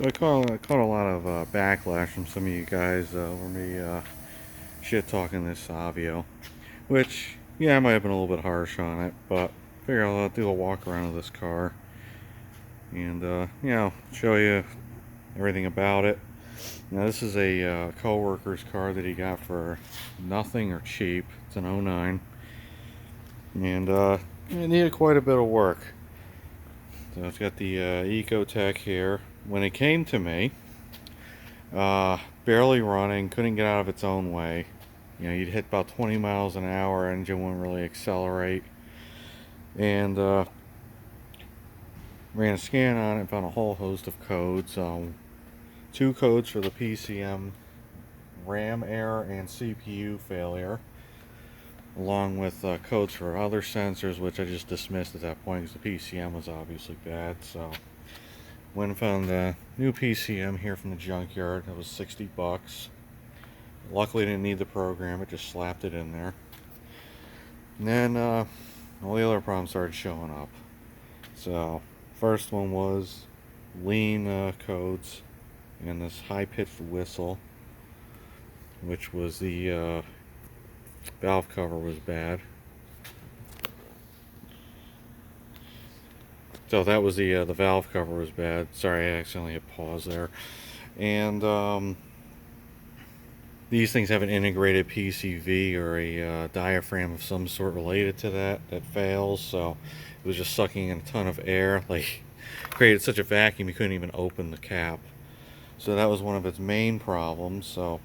So I caught a lot of backlash from some of you guys over me shit talking this Aveo, which yeah, I might have been a little bit harsh on it, but figure I'll do a walk around of this car and show you everything about it. Now this is a co-worker's car that he got for nothing or cheap. It's an '09, and it needed quite a bit of work. So it's got the Ecotech here. When it came to me, barely running, couldn't get out of its own way. You know, you'd hit about 20 miles an hour, engine wouldn't really accelerate. And ran a scan on it and found a whole host of codes. Two codes for the PCM RAM error and CPU failure, along with codes for other sensors, which I just dismissed at that point because the PCM was obviously bad. So went and found a new PCM here from the junkyard. It was 60 bucks. Luckily didn't need the program, it just slapped it in there. And then all the other problems started showing up. So first one was lean codes and this high-pitched whistle, which was the valve cover was bad. So that was the valve cover was bad. Sorry, I accidentally hit pause there. And these things have an integrated PCV or a diaphragm of some sort related to that fails. So it was just sucking in a ton of air, like created such a vacuum you couldn't even open the cap. So that was one of its main problems. So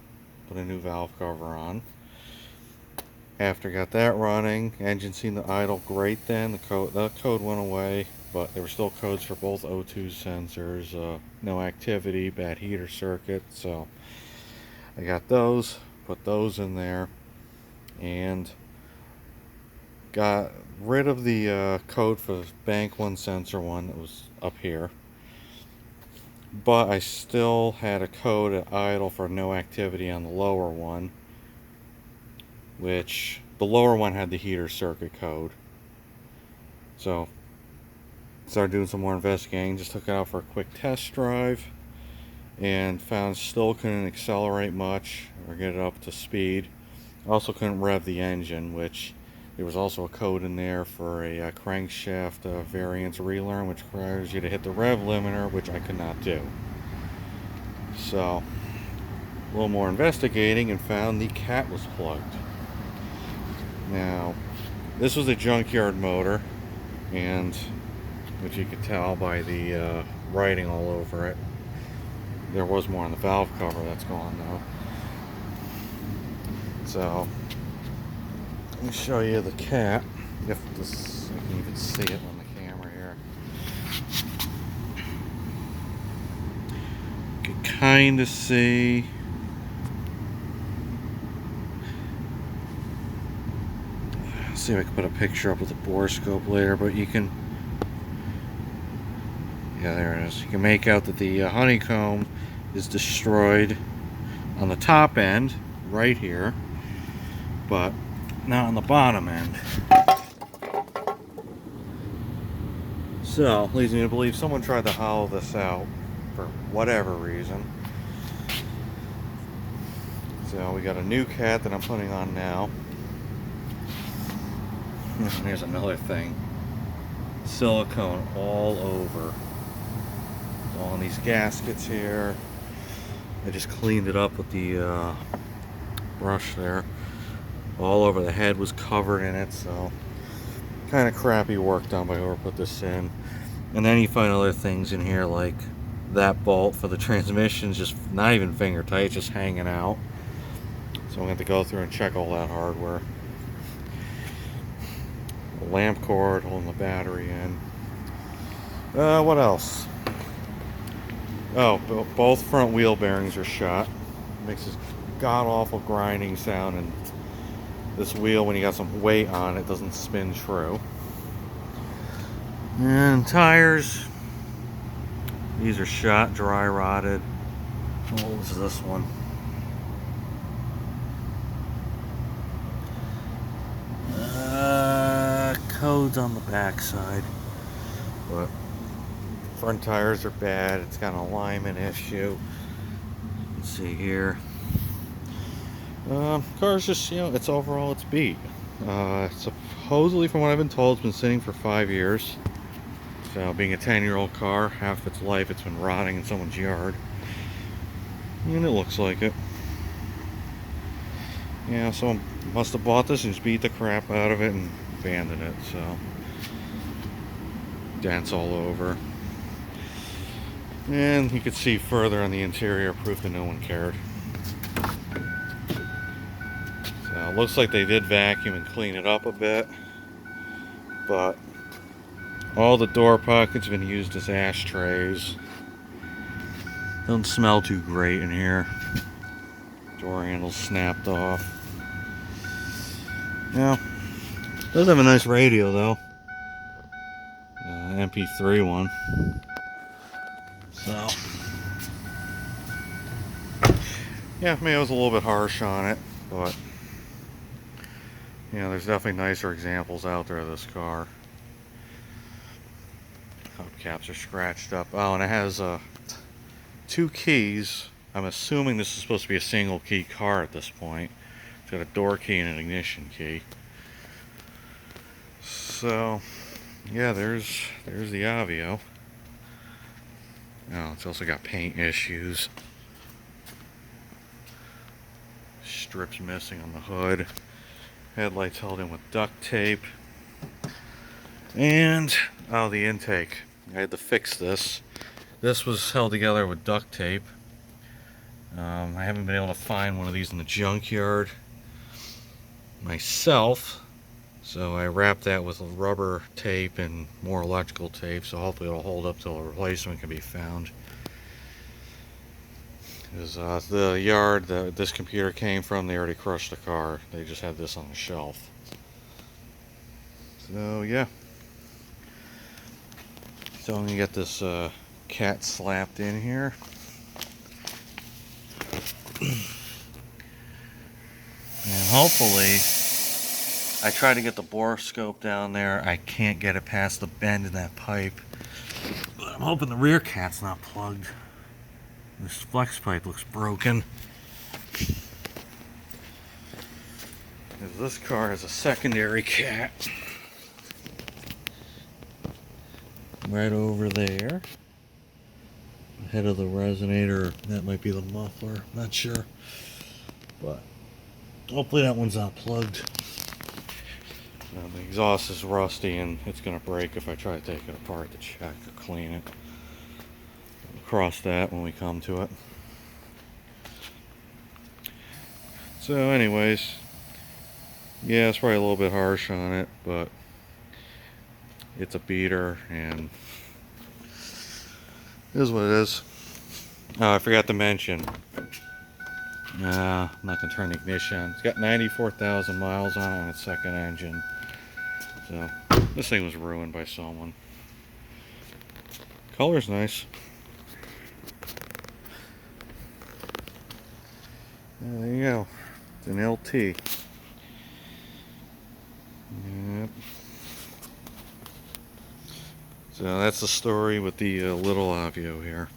put a new valve cover on. After got that running, engine seemed to idle great then. The code went away, but there were still codes for both O2 sensors, no activity, bad heater circuit. So I got those, put those in there, and got rid of the code for the bank one sensor one that was up here. But I still had a code at idle for no activity on the lower one, which the lower one had the heater circuit code. So started doing some more investigating, just took it out for a quick test drive and found still couldn't accelerate much or get it up to speed. Also couldn't rev the engine, which there was also a code in there for a crankshaft variance relearn, which requires you to hit the rev limiter, which I could not do. So a little more investigating and found the cat was plugged. Now this was a junkyard motor, and which you could tell by the writing all over it. There was more on the valve cover, that's gone now. So let me show you the cat, if this, I can even see it on the camera here. You can kind of see see if I can put a picture up with a borescope later, but you can, yeah, there it is. You can make out that the honeycomb is destroyed on the top end right here, but not on the bottom end. So leads me to believe someone tried to hollow this out for whatever reason. So we got a new cat that I'm putting on now. And here's another thing, silicone all over, all in these gaskets here. I just cleaned it up with the brush there. All over the head was covered in it, so kind of crappy work done by whoever put this in. And then you find other things in here, like that bolt for the transmission's just not even finger tight, just hanging out. So I'm going to have to go through and check all that hardware. A lamp cord holding the battery in. What else? Oh, both front wheel bearings are shot. Makes this god-awful grinding sound, and this wheel, when you got some weight on it, doesn't spin true. And tires, these are shot, dry rotted. How old is this one? Codes on the back side, but Front tires are bad. It's got an alignment issue. Let's see here. Car's just, it's overall, it's beat. Supposedly, from what I've been told, it's been sitting for 5 years. So, being a 10-year-old car, half its life it's been rotting in someone's yard. And it looks like it. Yeah, someone must have bought this and just beat the crap out of it and abandoned it, so. Dents all over. And you could see further on the interior, proof that no one cared. So, it looks like they did vacuum and clean it up a bit. But all the door pockets have been used as ashtrays. Doesn't smell too great in here. Door handle's snapped off. Yeah, does have a nice radio though. MP3 one. So, yeah, maybe I was a little bit harsh on it, but there's definitely nicer examples out there of this car. Hubcaps are scratched up. Oh, and it has 2 keys. I'm assuming this is supposed to be a single key car at this point. It's got a door key and an ignition key. So, yeah, there's the Aveo. Oh, it's also got paint issues. Strips missing on the hood. Headlights held in with duct tape. And, oh, the intake. I had to fix this. This was held together with duct tape. I haven't been able to find one of these in the junkyard myself. So I wrapped that with rubber tape and more electrical tape, so hopefully it'll hold up till a replacement can be found. Because the yard that this computer came from, they already crushed the car. They just had this on the shelf. So yeah. So I'm gonna get this cat slapped in here. And hopefully, I tried to get the borescope down there. I can't get it past the bend in that pipe. But I'm hoping the rear cat's not plugged. This flex pipe looks broken. Because this car has a secondary cat. Right over there. Head of the resonator. That might be the muffler. Not sure. But hopefully that one's not plugged. The exhaust is rusty and it's going to break if I try to take it apart to check or clean it. We'll cross that when we come to it. So anyways, yeah, it's probably a little bit harsh on it, but it's a beater and it is what it is. Oh, I forgot to mention. I'm not going to turn the ignition on. It's got 94,000 miles on its second engine. So, this thing was ruined by someone. Color's nice. There you go. It's an LT. Yep. So that's the story with the little Aveo here.